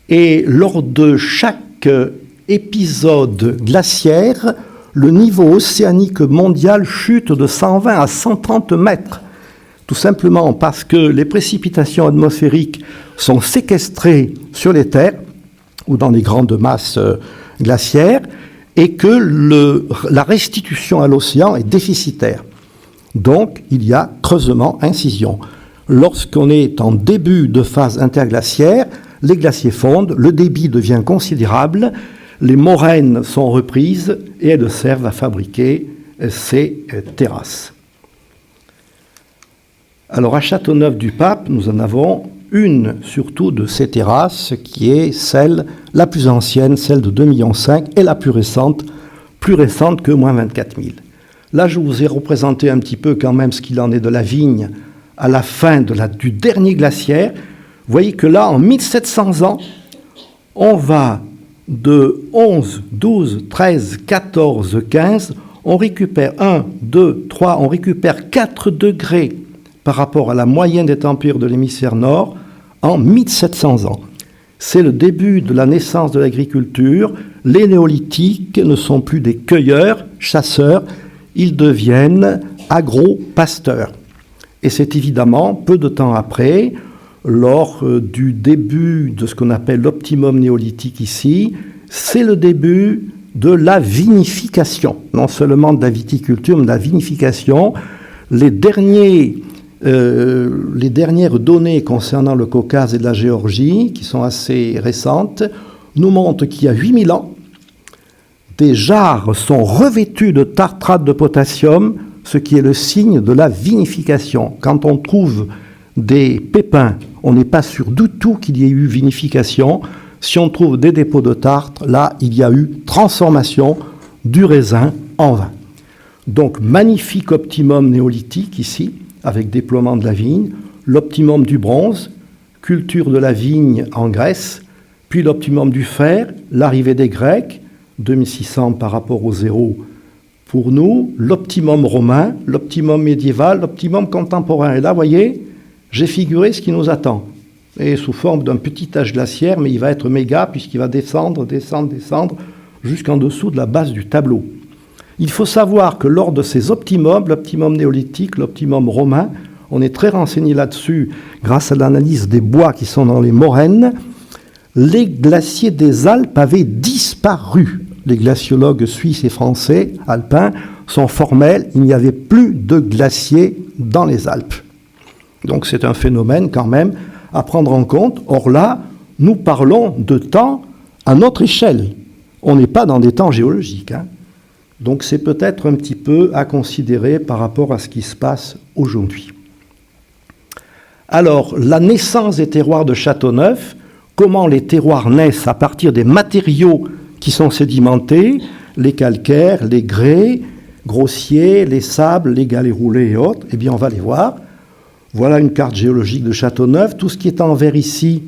Et lors de chaque épisode glaciaire, le niveau océanique mondial chute de 120 à 130 mètres, tout simplement parce que les précipitations atmosphériques sont séquestrées sur les terres ou dans les grandes masses glaciaires et que la restitution à l'océan est déficitaire. Donc, il y a creusement, incision. lorsqu'on est en début de phase interglaciaire, les glaciers fondent, le débit devient considérable, les moraines sont reprises et elles servent à fabriquer ces terrasses. Alors à Châteauneuf-du-Pape, nous en avons une surtout de ces terrasses qui est celle la plus ancienne, celle de 2,5 millions et la plus récente que moins 24 000. Là, je vous ai représenté un petit peu quand même ce qu'il en est de la vigne à la fin du dernier glaciaire. Vous voyez que là, en 1700 ans, on va de 11, 12, 13, 14, 15, on récupère 1, 2, 3, on récupère 4 degrés par rapport à la moyenne des températures de l'hémisphère nord en 1700 ans. C'est le début de la naissance de l'agriculture. Les néolithiques ne sont plus des cueilleurs, chasseurs, ils deviennent agro-pasteurs. Et c'est évidemment peu de temps après, lors du début de ce qu'on appelle l'optimum néolithique ici, c'est le début de la vinification, non seulement de la viticulture, mais de la vinification. Les dernières données concernant le Caucase et la Géorgie, qui sont assez récentes, nous montrent qu'il y a 8000 ans, des jarres sont revêtues de tartrate de potassium, ce qui est le signe de la vinification. Quand on trouve des pépins, on n'est pas sûr du tout qu'il y ait eu vinification. Si on trouve des dépôts de tartre, là, il y a eu transformation du raisin en vin. Donc, magnifique optimum néolithique ici, avec déploiement de la vigne, l'optimum du bronze, culture de la vigne en Grèce, puis l'optimum du fer, l'arrivée des Grecs, 2600 par rapport au zéro pour nous, l'optimum romain, l'optimum médiéval, l'optimum contemporain. Et là, vous voyez, j'ai figuré ce qui nous attend. Et sous forme d'un petit âge glaciaire, mais il va être méga puisqu'il va descendre jusqu'en dessous de la base du tableau. Il faut savoir que lors de ces optimums, l'optimum néolithique, l'optimum romain, on est très renseigné là-dessus grâce à l'analyse des bois qui sont dans les moraines, les glaciers des Alpes avaient disparu. Les glaciologues suisses et français, alpins, sont formels, il n'y avait plus de glaciers dans les Alpes. Donc c'est un phénomène quand même à prendre en compte. Or là, nous parlons de temps à notre échelle. On n'est pas dans des temps géologiques, hein. Donc c'est peut-être un petit peu à considérer par rapport à ce qui se passe aujourd'hui. Alors, la naissance des terroirs de Châteauneuf, comment les terroirs naissent à partir des matériaux qui sont sédimentés, les calcaires, les grès grossiers, les sables, les galets roulés et autres, eh bien on va les voir. Voilà une carte géologique de Châteauneuf. Tout ce qui est en vert ici,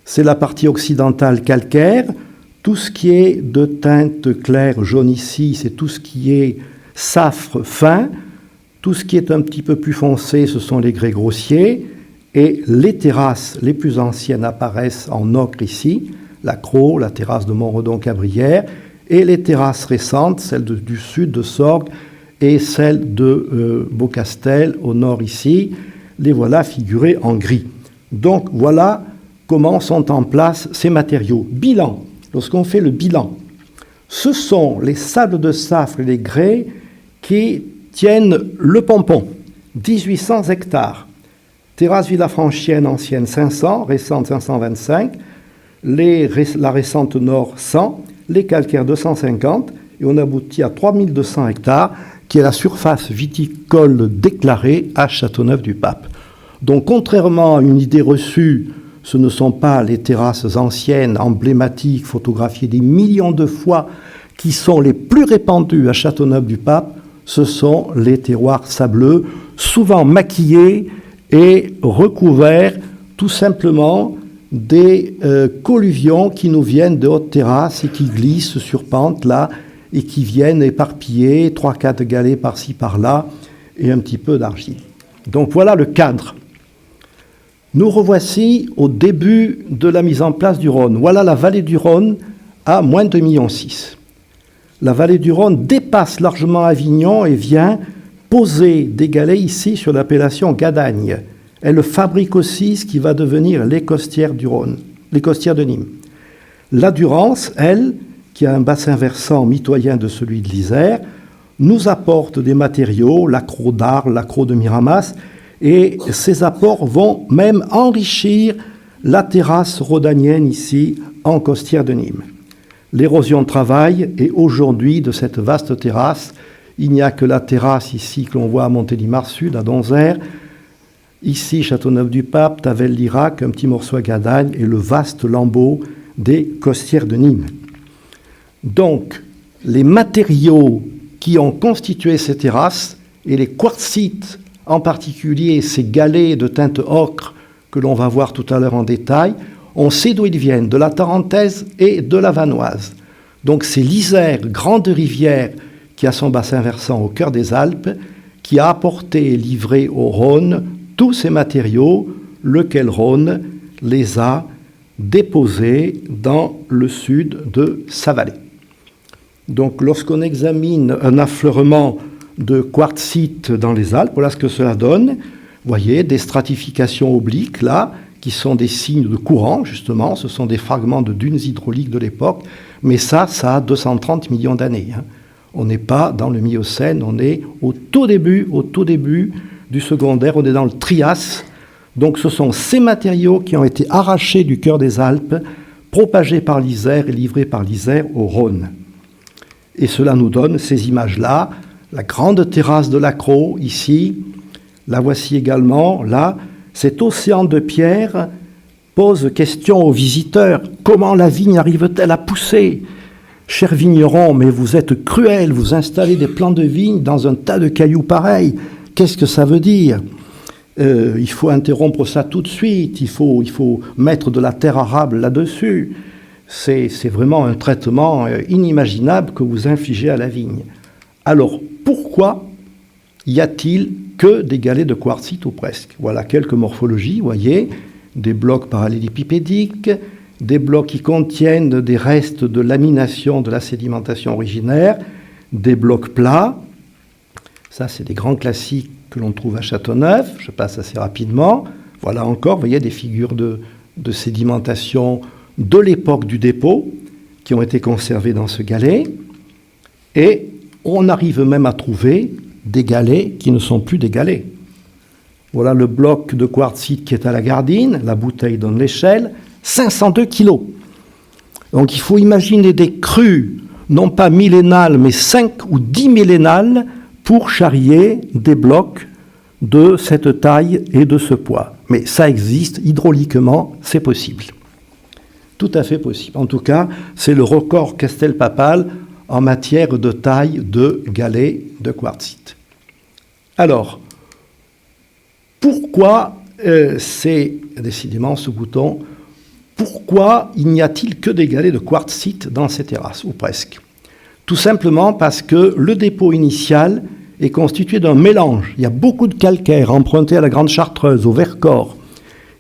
c'est la partie occidentale calcaire. Tout ce qui est de teinte claire jaune ici, c'est tout ce qui est safre fin. Tout ce qui est un petit peu plus foncé, ce sont les grès grossiers. Et les terrasses les plus anciennes apparaissent en ocre ici, la Crau, la terrasse de Montredon-Cabrières, et les terrasses récentes, celle du sud de Sorgues et celle de Beaucastel au nord ici, les voilà figurées en gris. Donc voilà comment sont en place ces matériaux. Bilan. Lorsqu'on fait le bilan, ce sont les sables de Safre et les grès qui tiennent le pompon, 1800 hectares. Terrasse Villafranchienne ancienne 500, récente 525, la récente nord 100, les calcaires 250, et on aboutit à 3200 hectares, qui est la surface viticole déclarée à Châteauneuf-du-Pape. Donc contrairement à une idée reçue, ce ne sont pas les terrasses anciennes, emblématiques, photographiées des millions de fois, qui sont les plus répandues à Châteauneuf-du-Pape, ce sont les terroirs sableux, souvent maquillés et recouverts tout simplement des colluvions qui nous viennent de hautes terrasses et qui glissent sur pente là, et qui viennent éparpiller 3-4 galets par-ci par-là, et un petit peu d'argile. Donc voilà le cadre. Nous revoici au début de la mise en place du Rhône. Voilà la vallée du Rhône à moins de 2,6 millions. La vallée du Rhône dépasse largement Avignon et vient poser des galets ici sur l'appellation Gadagne. Elle fabrique aussi ce qui va devenir les costières du Rhône, les costières de Nîmes. La Durance, elle, qui a un bassin versant mitoyen de celui de l'Isère, nous apporte des matériaux, l'accro d'Arles, l'accro de Miramas, Et ces apports vont même enrichir la terrasse rhodanienne ici en Costières de Nîmes. L'érosion travaille et aujourd'hui de cette vaste terrasse, il n'y a que la terrasse ici que l'on voit à Montélimar Sud, à Donzère, ici Châteauneuf-du-Pape, Tavel-Lirac, un petit morceau à Gadagne et le vaste lambeau des Costières de Nîmes. Donc, les matériaux qui ont constitué ces terrasses et les quartzites, en particulier ces galets de teinte ocre que l'on va voir tout à l'heure en détail, on sait d'où ils viennent, de la Tarentaise et de la Vanoise. Donc c'est l'Isère, grande rivière qui a son bassin versant au cœur des Alpes, qui a apporté et livré au Rhône tous ces matériaux, lequel Rhône les a déposés dans le sud de sa vallée. Donc lorsqu'on examine un affleurement de quartzite dans les Alpes, voilà ce que cela donne. Vous voyez, des stratifications obliques là, qui sont des signes de courant, justement, ce sont des fragments de dunes hydrauliques de l'époque, mais ça a 230 millions d'années. On n'est pas dans le Miocène, on est au tout début du secondaire, on est dans le Trias. Donc ce sont ces matériaux qui ont été arrachés du cœur des Alpes, propagés par l'Isère et livrés par l'Isère au Rhône. Et cela nous donne ces images-là, la grande terrasse de l'Accro, ici, la voici également, là. Cet océan de pierre pose question aux visiteurs. Comment la vigne arrive-t-elle à pousser ? Chers vignerons, mais vous êtes cruels, vous installez des plants de vigne dans un tas de cailloux pareils. Qu'est-ce que ça veut dire ? Il faut interrompre ça tout de suite, il faut mettre de la terre arable là-dessus. C'est vraiment un traitement inimaginable que vous infligez à la vigne. Alors, pourquoi y a-t-il que des galets de quartzite ou presque? Voilà quelques morphologies, vous voyez, des blocs parallélépipédiques, des blocs qui contiennent des restes de lamination de la sédimentation originaire, des blocs plats. Ça, c'est des grands classiques que l'on trouve à Châteauneuf, je passe assez rapidement. Voilà encore, vous voyez, des figures de sédimentation de l'époque du dépôt qui ont été conservées dans ce galet. Et on arrive même à trouver des galets qui ne sont plus des galets. Voilà le bloc de quartzite qui est à la Gardine, la bouteille donne l'échelle, 502 kilos. Donc il faut imaginer des crues, non pas millénales, mais 5 ou 10 millénales pour charrier des blocs de cette taille et de ce poids. Mais ça existe, hydrauliquement, c'est possible. Tout à fait possible. En tout cas, c'est le record Castelpapal en matière de taille de galets de quartzite. Alors, pourquoi c'est décidément ce bouton, pourquoi il n'y a-t-il que des galets de quartzite dans ces terrasses, ou presque? Tout simplement parce que le dépôt initial est constitué d'un mélange. Il y a beaucoup de calcaire emprunté à la Grande Chartreuse, au Vercors.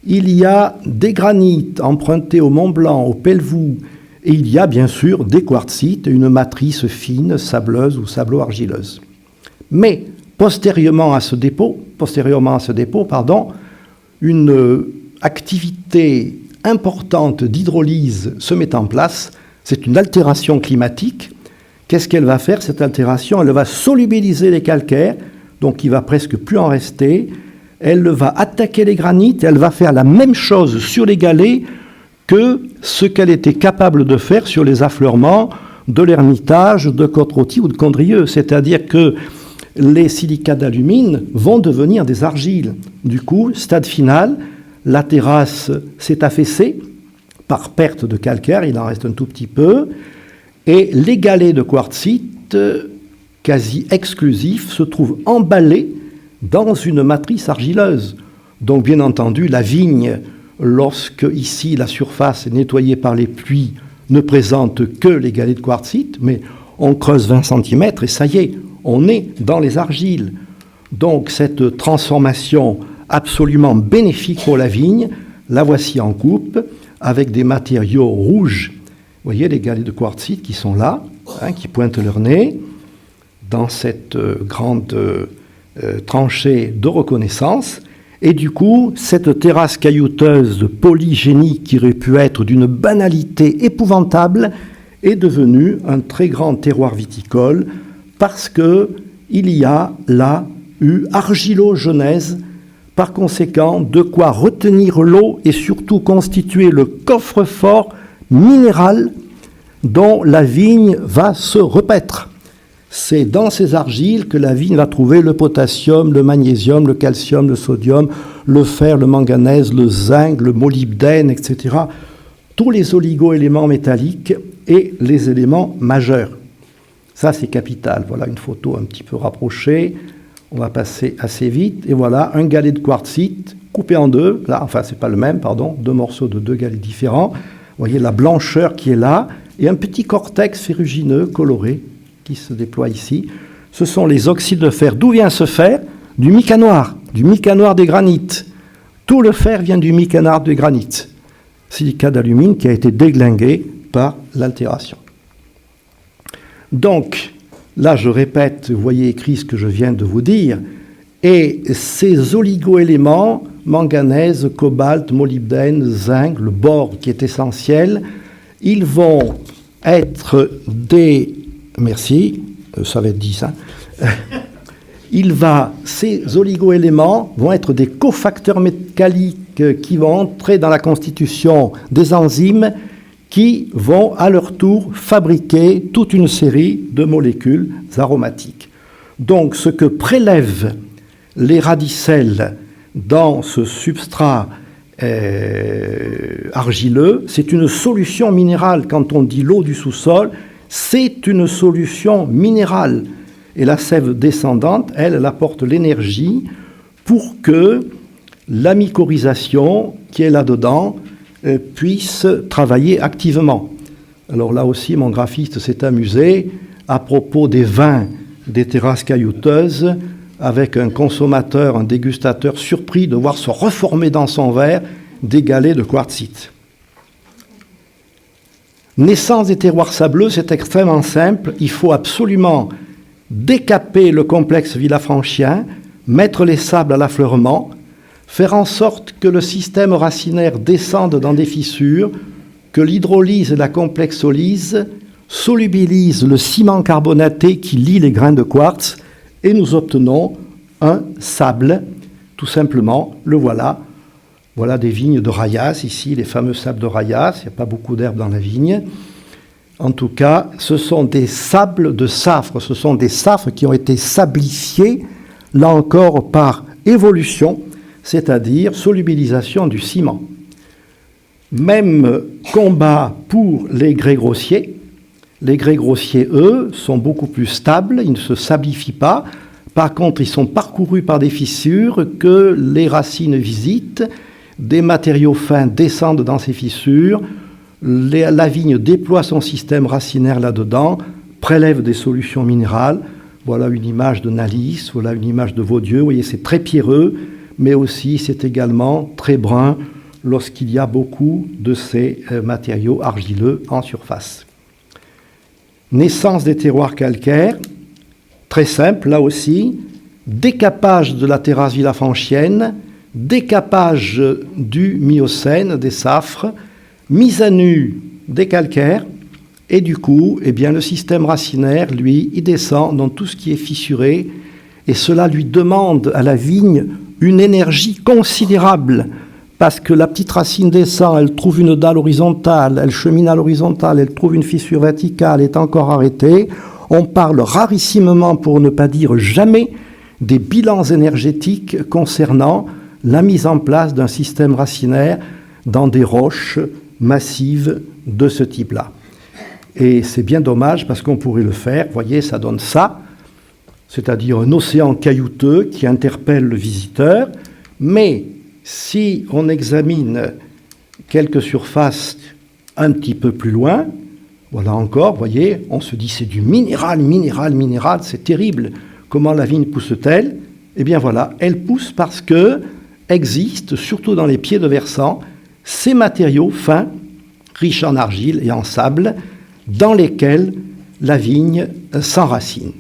Il y a des granites empruntés au Mont Blanc, au Pelvoux, et il y a bien sûr des quartzites, une matrice fine, sableuse ou sablo-argileuse. Mais postérieurement à ce dépôt, une activité importante d'hydrolyse se met en place. C'est une altération climatique. Qu'est-ce qu'elle va faire, cette altération? Elle va solubiliser les calcaires, donc il ne va presque plus en rester. Elle va attaquer les granites et elle va faire la même chose sur les galets que ce qu'elle était capable de faire sur les affleurements de l'Ermitage, de Côte-Rôtie ou de Condrieu. C'est-à-dire que les silicats d'alumine vont devenir des argiles. Du coup, stade final, la terrasse s'est affaissée par perte de calcaire, il en reste un tout petit peu, et les galets de quartzite, quasi exclusifs, se trouvent emballés dans une matrice argileuse. Donc, bien entendu, la vigne, lorsque ici la surface est nettoyée par les pluies, ne présente que les galets de quartzite, mais on creuse 20 cm et ça y est, on est dans les argiles. Donc cette transformation absolument bénéfique pour la vigne, la voici en coupe, avec des matériaux rouges. Vous voyez les galets de quartzite qui sont là, qui pointent leur nez, dans cette grande tranchée de reconnaissance. Et du coup, cette terrasse caillouteuse polygénique qui aurait pu être d'une banalité épouvantable est devenue un très grand terroir viticole parce qu'il y a là eu argilogenèse Par conséquent, de quoi retenir l'eau et surtout constituer le coffre-fort minéral dont la vigne va se repaître. C'est dans ces argiles que la vigne va trouver le potassium, le magnésium, le calcium, le sodium, le fer, le manganèse, le zinc, le molybdène, etc. Tous les oligo-éléments métalliques et les éléments majeurs. Ça, c'est capital. Voilà une photo un petit peu rapprochée. On va passer assez vite. Et voilà, un galet de quartzite coupé en deux. Là, enfin, c'est pas le même, pardon. Deux morceaux de deux galets différents. Vous voyez la blancheur qui est là. Et un petit cortex ferrugineux coloré qui se déploie ici. Ce sont les oxydes de fer. D'où vient ce fer? Du mica noir des granites. Tout le fer vient du mica noir des granites. Silicate d'alumine qui a été déglingué par l'altération. Donc, là je répète, vous voyez écrit ce que je viens de vous dire, et ces oligo-éléments, manganèse, cobalt, molybdène, zinc, le bore qui est essentiel, ils vont être des... Merci, ça va être dit ça. Ces oligo-éléments vont être des cofacteurs métalliques qui vont entrer dans la constitution des enzymes qui vont à leur tour fabriquer toute une série de molécules aromatiques. Donc ce que prélèvent les radicelles dans ce substrat argileux, c'est une solution minérale. Quand on dit l'eau du sous-sol, c'est une solution minérale. Et la sève descendante, elle apporte l'énergie pour que la mycorhisation qui est là-dedans puisse travailler activement. Alors là aussi, mon graphiste s'est amusé à propos des vins des terrasses caillouteuses, avec un consommateur, un dégustateur surpris de voir se reformer dans son verre des galets de quartzite. Naissance des terroirs sableux, c'est extrêmement simple. Il faut absolument décaper le complexe villafranchien, mettre les sables à l'affleurement, faire en sorte que le système racinaire descende dans des fissures, que l'hydrolyse et la complexolyse solubilisent le ciment carbonaté qui lie les grains de quartz, et nous obtenons un sable, tout simplement, le voilà. Voilà des vignes de Rayas, ici, les fameux sables de Rayas. Il n'y a pas beaucoup d'herbes dans la vigne. En tout cas, ce sont des sables de Safre. Ce sont des Safres qui ont été sablifiés, là encore, par évolution, c'est-à-dire solubilisation du ciment. Même combat pour les grès grossiers. Les grès grossiers, eux, sont beaucoup plus stables, ils ne se sablifient pas. Par contre, ils sont parcourus par des fissures que les racines visitent. Des matériaux fins descendent dans ces fissures. La vigne déploie son système racinaire là-dedans, prélève des solutions minérales. Voilà une image de Nalis, voilà une image de Vaudieu. Vous voyez, c'est très pierreux, mais aussi c'est également très brun lorsqu'il y a beaucoup de ces matériaux argileux en surface. Naissance des terroirs calcaires, très simple là aussi, décapage de la terrasse villafranchienne, décapage du Miocène, des Safres, mise à nu des calcaires, et du coup, eh bien, le système racinaire, lui, il descend dans tout ce qui est fissuré, et cela lui demande à la vigne une énergie considérable, parce que la petite racine descend, elle trouve une dalle horizontale, elle chemine à l'horizontale, elle trouve une fissure verticale, est encore arrêtée. On parle rarissimement, pour ne pas dire jamais, des bilans énergétiques concernant la mise en place d'un système racinaire dans des roches massives de ce type-là. Et c'est bien dommage parce qu'on pourrait le faire. Vous voyez, ça donne ça, c'est-à-dire un océan caillouteux qui interpelle le visiteur. Mais si on examine quelques surfaces un petit peu plus loin, voilà encore, vous voyez, on se dit c'est du minéral, c'est terrible. Comment la vigne pousse-t-elle? Eh bien voilà, elle pousse parce que existent, surtout dans les pieds de versant, ces matériaux fins, riches en argile et en sable, dans lesquels la vigne s'enracine.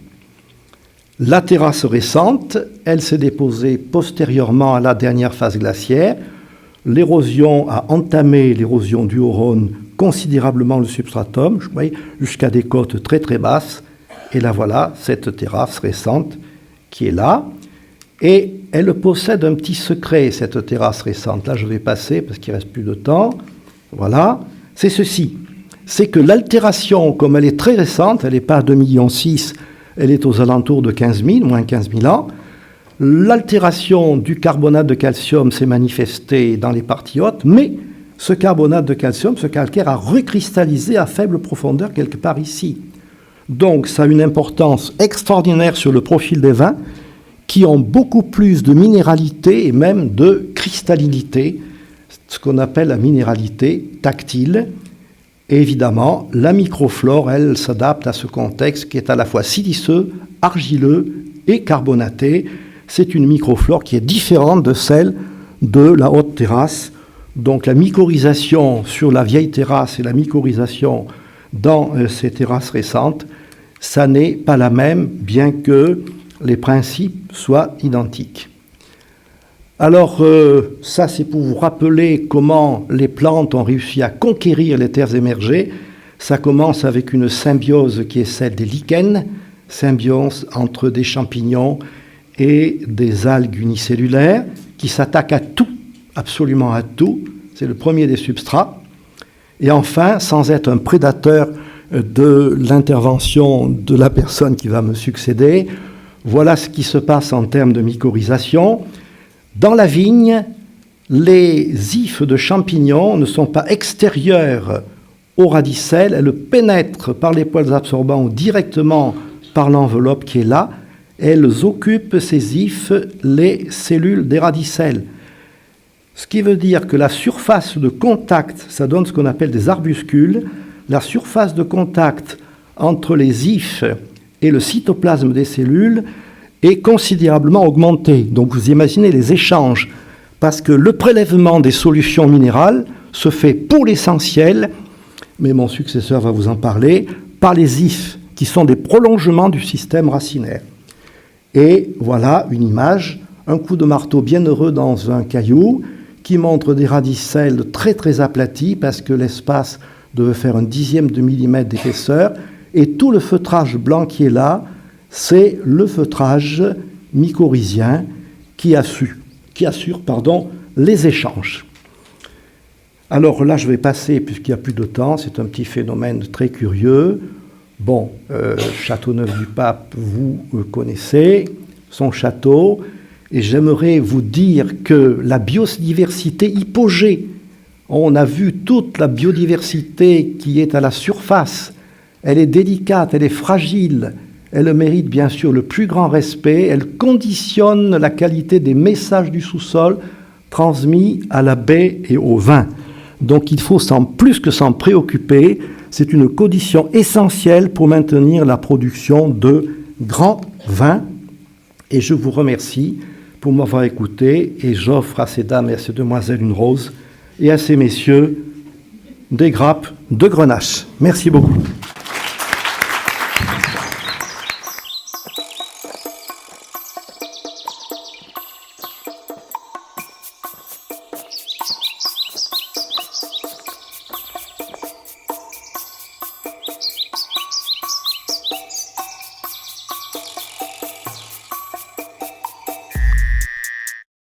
La terrasse récente, elle s'est déposée postérieurement à la dernière phase glaciaire. L'érosion a entamé l'érosion du Haut-Rhône considérablement le substratum, jusqu'à des côtes très très basses. Et là voilà, cette terrasse récente qui est là. Et elle possède un petit secret, cette terrasse récente. Là, je vais passer parce qu'il ne reste plus de temps. Voilà. C'est ceci. C'est que l'altération, comme elle est très récente, elle n'est pas à 2,6 millions, elle est aux alentours de 15 000, moins 15 000 ans. L'altération du carbonate de calcium s'est manifestée dans les parties hautes, mais ce carbonate de calcium, ce calcaire, a recristallisé à faible profondeur quelque part ici. Donc, ça a une importance extraordinaire sur le profil des vins, qui ont beaucoup plus de minéralité et même de cristallinité, ce qu'on appelle la minéralité tactile. Et évidemment, la microflore, elle, s'adapte à ce contexte qui est à la fois siliceux, argileux et carbonaté. C'est une microflore qui est différente de celle de la haute terrasse. Donc la mycorhisation sur la vieille terrasse et la mycorhisation dans ces terrasses récentes, ça n'est pas la même, bien que les principes soient identiques. Alors, ça, c'est pour vous rappeler comment les plantes ont réussi à conquérir les terres émergées. Ça commence avec une symbiose qui est celle des lichens, symbiose entre des champignons et des algues unicellulaires, qui s'attaquent à tout, absolument à tout. C'est le premier des substrats. Et enfin, sans être un prédateur de l'intervention de la personne qui va me succéder, voilà ce qui se passe en termes de mycorhisation. Dans la vigne, les ifs de champignons ne sont pas extérieurs au radicelle, elles pénètrent par les poils absorbants ou directement par l'enveloppe qui est là. Elles occupent, ces ifs, les cellules des radicelles. Ce qui veut dire que la surface de contact, ça donne ce qu'on appelle des arbuscules, la surface de contact entre les ifs et le cytoplasme des cellules est considérablement augmentée. Donc vous imaginez les échanges, parce que le prélèvement des solutions minérales se fait pour l'essentiel, mais mon successeur va vous en parler, par les ifs, qui sont des prolongements du système racinaire. Et voilà une image, un coup de marteau bien heureux dans un caillou, qui montre des radicelles très très aplaties, parce que l'espace devait faire un dixième de millimètre d'épaisseur, et tout le feutrage blanc qui est là, c'est le feutrage mycorhizien qui assure les échanges. Alors là, je vais passer, puisqu'il n'y a plus de temps, c'est un petit phénomène très curieux. Bon, Châteauneuf-du-Pape, vous connaissez son château, et j'aimerais vous dire que la biodiversité hypogée, on a vu toute la biodiversité qui est à la surface, elle est délicate, elle est fragile, elle mérite bien sûr le plus grand respect, elle conditionne la qualité des messages du sous-sol transmis à la baie et au vin. Donc il faut plus que s'en préoccuper, c'est une condition essentielle pour maintenir la production de grands vins. Et je vous remercie pour m'avoir écouté, et j'offre à ces dames et à ces demoiselles une rose, et à ces messieurs des grappes de Grenache. Merci beaucoup.